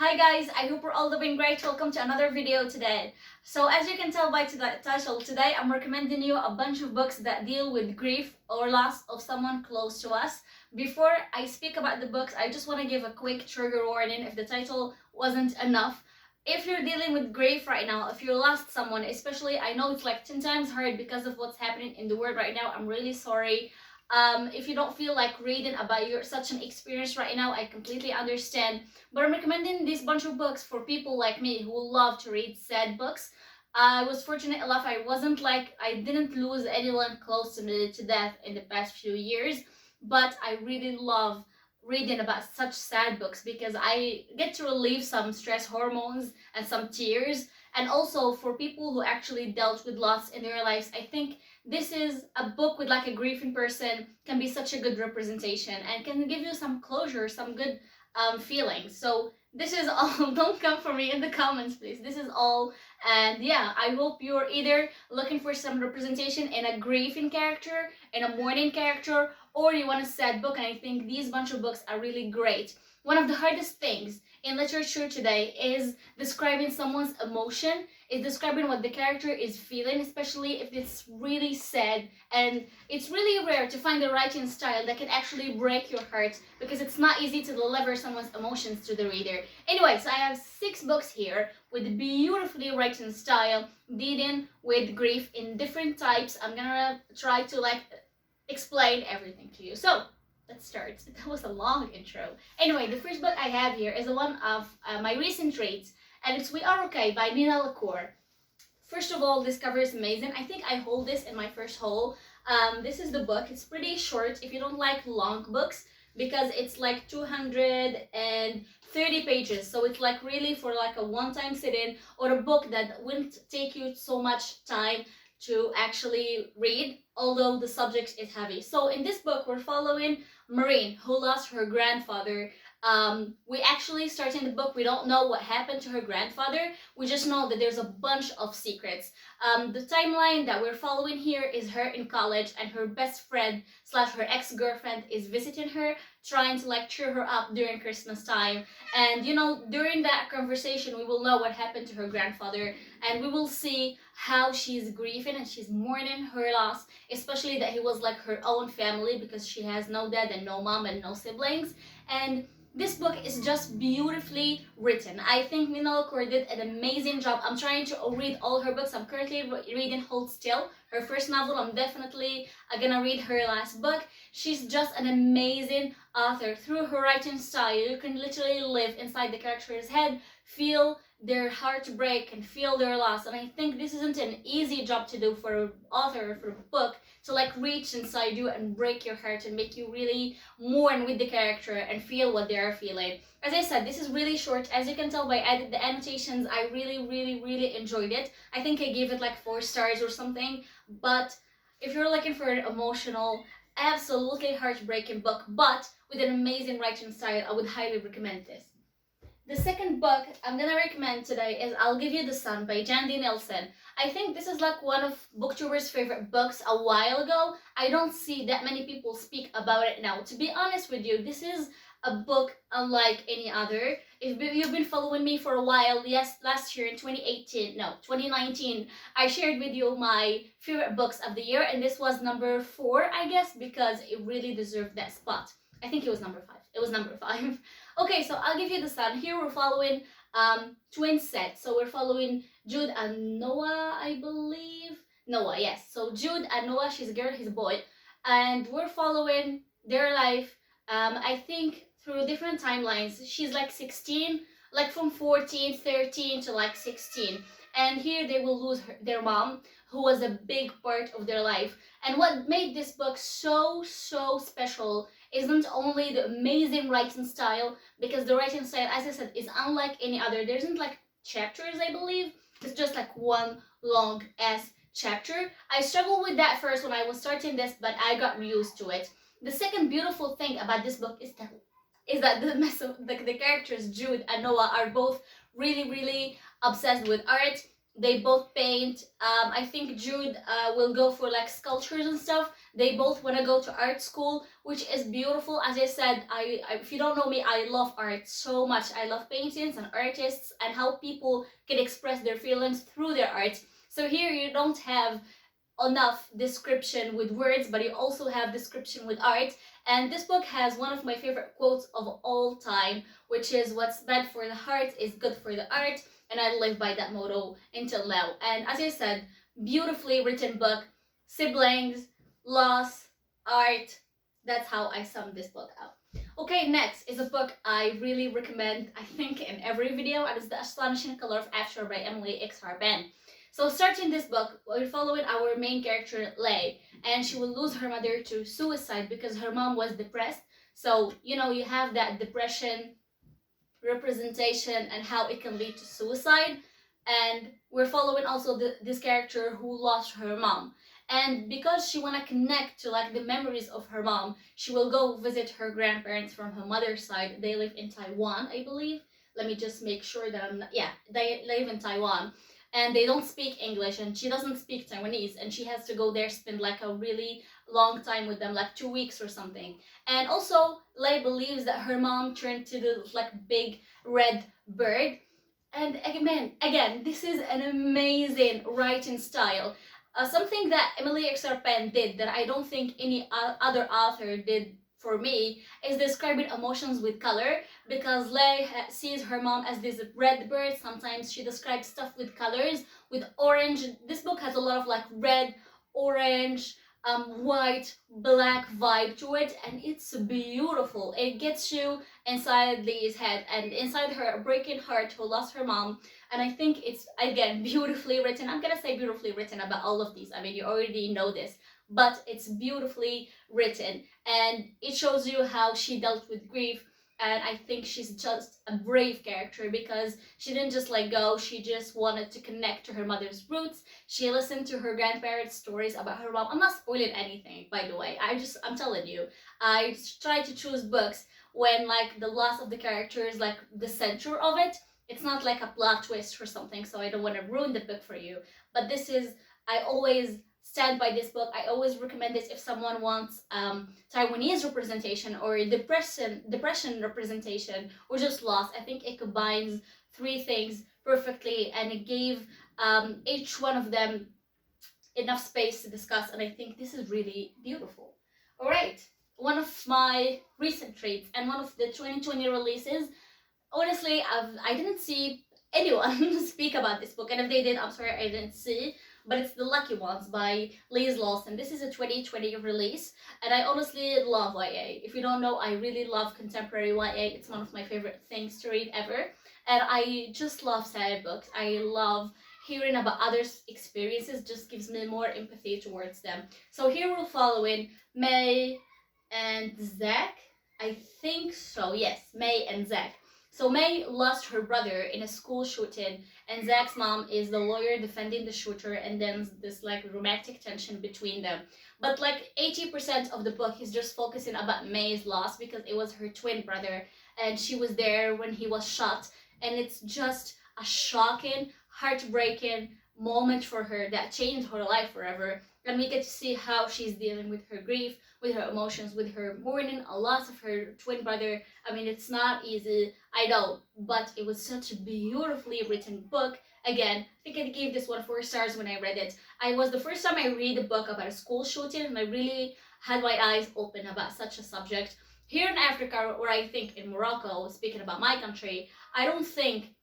Hi guys, I hope we're all doing great. Welcome to another video today. So as you can tell by the title, today I'm recommending you a bunch of books that deal with grief or loss of someone close to us. Before I speak about the books, I just want to give a quick trigger warning if the title wasn't enough. If you're dealing with grief right now, if you lost someone, especially, I know it's like 10 times hard because of what's happening in the world right now. I'm really sorry. If you don't feel like reading about such an experience right now, I completely understand. But I'm recommending this bunch of books for people like me who love to read sad books. I was fortunate enough, I didn't lose anyone close to me to death in the past few years, but I really love reading about such sad books because I get to relieve some stress hormones and some tears. And also for people who actually dealt with loss in their lives, I think this is a book with like a grieving person can be such a good representation and can give you some closure, some good feelings. So this is all. Don't come for me in the comments, please. This is all. And yeah, I hope you're either looking for some representation in a grieving character, in a mourning character, or you want a sad book. And I think these bunch of books are really great. One of the hardest things in literature today is describing someone's emotion, is describing what the character is feeling, especially if it's really sad. And it's really rare to find a writing style that can actually break your heart because it's not easy to deliver someone's emotions to the reader. Anyways, I have 6 books here with beautifully written style dealing with grief in different types. I'm gonna try to explain everything to you. So let's start. That was a long intro. Anyway, the first book I have here is the one of my recent reads, and it's We Are Okay by Nina Lacour. First of all, this cover is amazing. I think I hold this in my first haul. This is the book. It's pretty short if you don't like long books because it's like 230 pages. So it's like really for like a one-time sit-in or a book that wouldn't take you so much time to actually read, although the subject is heavy. So in this book, we're following Maureen, who lost her grandfather. We actually start in the book, we don't know what happened to her grandfather. We just know that there's a bunch of secrets. The timeline that we're following here is her in college, and her best friend slash her ex-girlfriend is visiting her, trying to like cheer her up during Christmas time. And you know, during that conversation, we will know what happened to her grandfather, and we will see how she's grieving and she's mourning her loss, especially that he was like her own family because she has no dad and no mom and no siblings. And this book is just beautifully written. I think Nina Lacour did an amazing job. I'm trying to read all her books. I'm currently reading Hold Still, her first novel. I'm definitely gonna read her last book. She's just an amazing author. Through her writing style, you can literally live inside the character's head, feel their heartbreak and feel their loss. And I think this isn't an easy job to do for an author, for a book, to like reach inside you and break your heart and make you really mourn with the character and feel what they are feeling. As I said, this is really short. As you can tell by the annotations, I really enjoyed it. I think I gave it like 4 stars or something. But if you're looking for an emotional, absolutely heartbreaking book, but with an amazing writing style, I would highly recommend this. The second book I'm gonna recommend today is I'll Give You the Sun by Jandy Nelson. I think this is like one of booktubers' favorite books a while ago. I don't see that many people speak about it now. To be honest with you, this is a book unlike any other. If you've been following me for a while, yes, last year in 2019, I shared with you my favorite books of the year, and this was number 4, I guess, because it really deserved that spot. I think it was number 5. It was number 5. Okay, so I'll Give You the Sun. Here we're following twin sets. So we're following Jude and Noah, I believe. Noah, yes. So Jude and Noah, she's a girl, he's a boy. And we're following their life, I think, through different timelines. She's like 16, like from 14, 13 to like 16. And here they will lose their mom, who was a big part of their life. And what made this book so special isn't only the amazing writing style, because the writing style, as I said, is unlike any other. There isn't like chapters, I believe. It's just like one long ass chapter. I struggled with that first when I was starting this, but I got used to it. The second beautiful thing about this book is that the characters Jude and Noah are both really obsessed with art. They both paint. I think Jude will go for like sculptures and stuff. They both want to go to art school, which is beautiful. As I said, if you don't know me, I love art so much. I love paintings and artists and how people can express their feelings through their art. So here you don't have enough description with words, but you also have description with art. And this book has one of my favorite quotes of all time, which is, "What's bad for the heart is good for the art." And I live by that motto until now. And as I said, beautifully written book, siblings, loss, art. That's how I sum this book up. Okay, next is a book I really recommend, I think, in every video, and it's The Astonishing Color of After by Emily X. Harben. So starting this book, we're following our main character, Lay, and she will lose her mother to suicide because her mom was depressed. So, you know, you have that depression representation and how it can lead to suicide. And we're following also this character who lost her mom. And because she want to connect to like the memories of her mom, she will go visit her grandparents from her mother's side. They live in Taiwan, I believe. Let me just make sure that I'm not, yeah, they live in Taiwan. And they don't speak English, and she doesn't speak Taiwanese, and she has to go there, spend like a really long time with them, like 2 weeks or something. And also, Lei believes that her mom turned to the like big red bird. And again, this is an amazing writing style. Something that Emily Exarpen did that I don't think any other author did for me is describing emotions with color, because Lei sees her mom as this red bird. Sometimes she describes stuff with colors, with orange. This book has a lot of like red, orange, white, black vibe to it, and it's beautiful. It gets you inside Lei's head and inside her breaking heart who lost her mom. And I think it's, again, beautifully written. I'm gonna say beautifully written about all of these. I mean, you already know this, but it's beautifully written, and it shows you how she dealt with grief. And I think she's just a brave character because she didn't just let go. She just wanted to connect to her mother's roots. She listened to her grandparents' stories about her mom. I'm not spoiling anything, by the way. I'm telling you. I try to choose books when like the loss of the character is like the center of it. It's not like a plot twist or something, so I don't want to ruin the book for you. But this is, I always stand by this book. I always recommend this if someone wants Taiwanese representation or depression representation or just loss. I think it combines three things perfectly, and it gave each one of them enough space to discuss, and I think this is really beautiful. All right, one of my recent reads and one of the 2020 releases. Honestly, I didn't see anyone speak about this book, and if they did, I'm sorry I didn't see. But it's The Lucky Ones by Liz Lawson. This is a 2020 release, and I honestly love YA. If you don't know, I really love contemporary YA. It's one of my favorite things to read ever, and I just love sad books. I love hearing about others' experiences. Just gives me more empathy towards them. So here we're following May and Zach. I think so. Yes, May and Zach. So May lost her brother in a school shooting, and Zach's mom is the lawyer defending the shooter, and then this like romantic tension between them. But like 80% of the book is just focusing about May's loss because it was her twin brother, and she was there when he was shot, and it's just a shocking, heartbreaking moment for her that changed her life forever. And we get to see how she's dealing with her grief, with her emotions, with her mourning a loss of her twin brother. I mean, it's not easy, I know, but it was such a beautifully written book. Again, I think I gave this one 4 stars when I read it. I was the first time I read a book about a school shooting, and I really had my eyes open about such a subject. Here in Africa, or I think in Morocco, speaking about my country, I don't think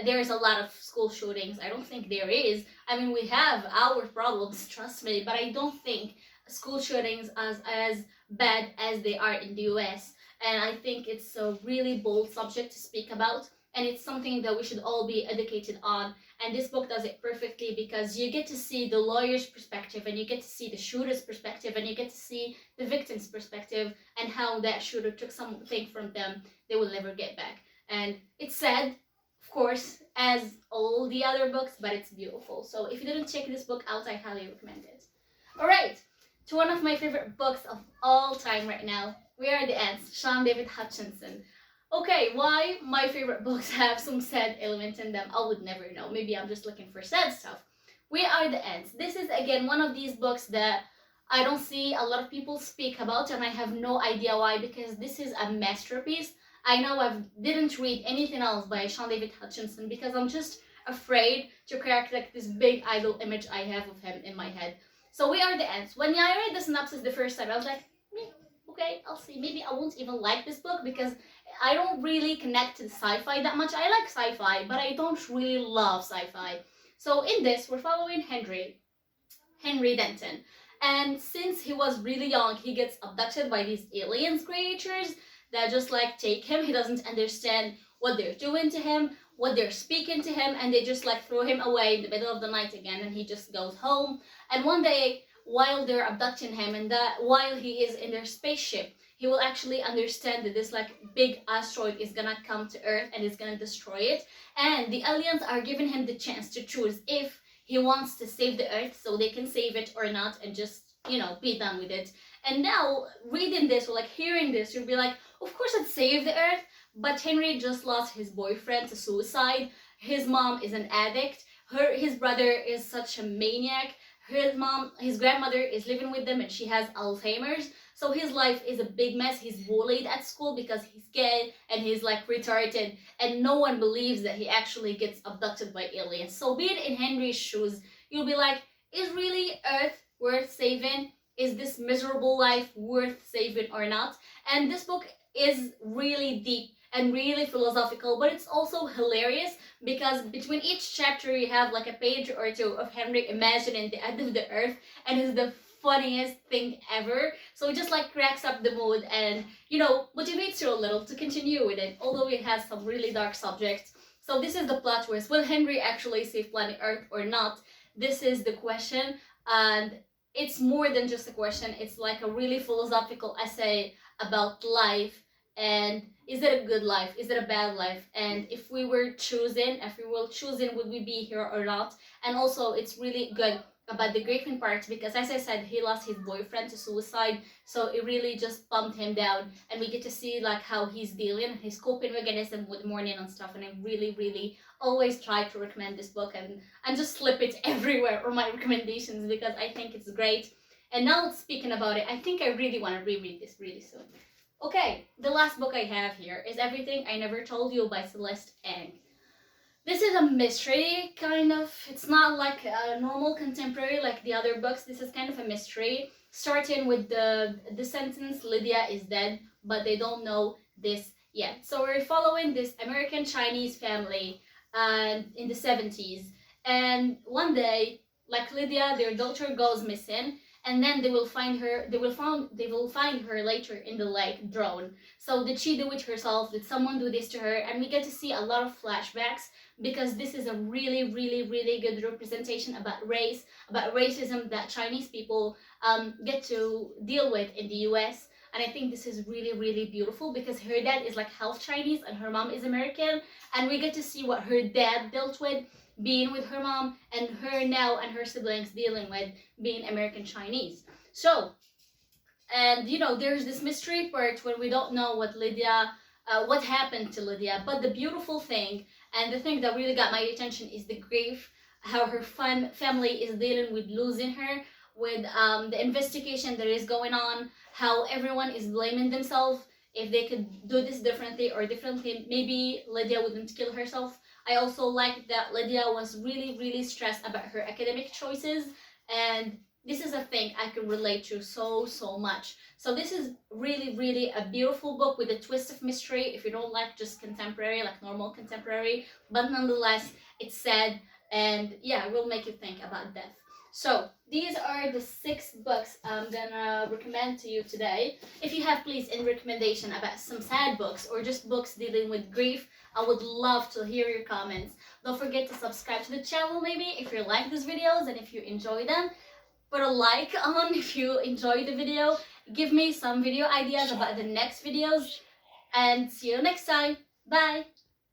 there is a lot of school shootings. I don't think there is. I mean, we have our problems, trust me, but I don't think school shootings as bad as they are in the US. And I think it's a really bold subject to speak about, and it's something that we should all be educated on. And this book does it perfectly because you get to see the lawyer's perspective, and you get to see the shooter's perspective, and you get to see the victim's perspective, and how that shooter took something from them they will never get back. And it's sad, of course, as all the other books, but it's beautiful. So if you didn't check this book out, I highly recommend it. All right, to one of my favorite books of all time right now, We Are the Ants, Shaun David Hutchinson. Okay, why my favorite books have some sad elements in them, I would never know. Maybe I'm just looking for sad stuff. We Are the Ants. This is again one of these books that I don't see a lot of people speak about, and I have no idea why, because this is a masterpiece. I know I didn't read anything else by Shaun David Hutchinson because I'm just afraid to correct like this big idol image I have of him in my head. So We Are the Ants. When I read the synopsis the first time, I was like, okay, I'll see. Maybe I won't even like this book because I don't really connect to sci-fi that much. I like sci-fi, but I don't really love sci-fi. So in this, we're following Henry Denton. And since he was really young, he gets abducted by these aliens creatures that just like take him. He doesn't understand what they're doing to him, what they're speaking to him, and they just like throw him away in the middle of the night again, and he just goes home. And one day, while they're abducting him, and that while he is in their spaceship, he will actually understand that this like big asteroid is gonna come to Earth and is gonna destroy it, and the aliens are giving him the chance to choose if he wants to save the Earth so they can save it or not, and just be done with it. And now reading this or like hearing this, you'll be like, of course I'd save the Earth, but Henry just lost his boyfriend to suicide. His mom is an addict. His brother is such a maniac. His grandmother is living with them and she has Alzheimer's. So his life is a big mess. He's bullied at school because he's gay and he's like retarded, and no one believes that he actually gets abducted by aliens. So being in Henry's shoes, you'll be like, is really Earth worth saving? Is this miserable life worth saving or not? And this book is really deep and really philosophical, but it's also hilarious because between each chapter you have like a page or two of Henry imagining the end of the Earth, and it's the funniest thing ever. So it just like cracks up the mood and motivates you a little to continue with it, although it has some really dark subjects. So this is the plot twist. Will Henry actually save planet Earth or not? This is the question, and it's more than just a question. It's like a really philosophical essay about life, and is it a good life, is it a bad life, and if we were choosing, would we be here or not? And also it's really good about the grieving part because, as I said, he lost his boyfriend to suicide, so it really just bumped him down, and we get to see like how he's dealing, his coping mechanism with mourning and stuff. And I really always try to recommend this book and just slip it everywhere on my recommendations because I think it's great. And now speaking about it, I think I really want to reread this really soon. Okay, the last book I have here is Everything I Never Told You by Celeste Ng. This is a mystery, kind of. It's not like a normal contemporary like the other books. This is kind of a mystery, starting with the sentence, Lydia is dead, but they don't know this yet. So we're following this American Chinese family in the 70s. And one day, like Lydia, their daughter goes missing, and then they will find her later in the lake drowned. So did she do it herself? Did someone do this to her? And we get to see a lot of flashbacks because this is a really good representation about race, about racism that Chinese people get to deal with in the US. And I think this is really beautiful because her dad is like half Chinese and her mom is American, and we get to see what her dad dealt with being with her mom, and her now and her siblings dealing with being American Chinese. So, and there's this mystery part when we don't know what happened to Lydia. But the beautiful thing, and the thing that really got my attention, is the grief, how her family is dealing with losing her, with the investigation that is going on, how everyone is blaming themselves. If they could do this differently, maybe Lydia wouldn't kill herself. I also like that Lydia was really stressed about her academic choices, and this is a thing I can relate to so much. So this is really a beautiful book with a twist of mystery if you don't like just contemporary, like normal contemporary, but nonetheless it's sad, and yeah, it will make you think about death. So these are the 6 books I'm gonna recommend to you today. If you have, please, any recommendation about some sad books or just books dealing with grief, I would love to hear your comments. Don't forget to subscribe to the channel maybe if you like these videos and if you enjoy them. Put a like on if you enjoy the video. Give me some video ideas about the next videos, and see you next time. Bye!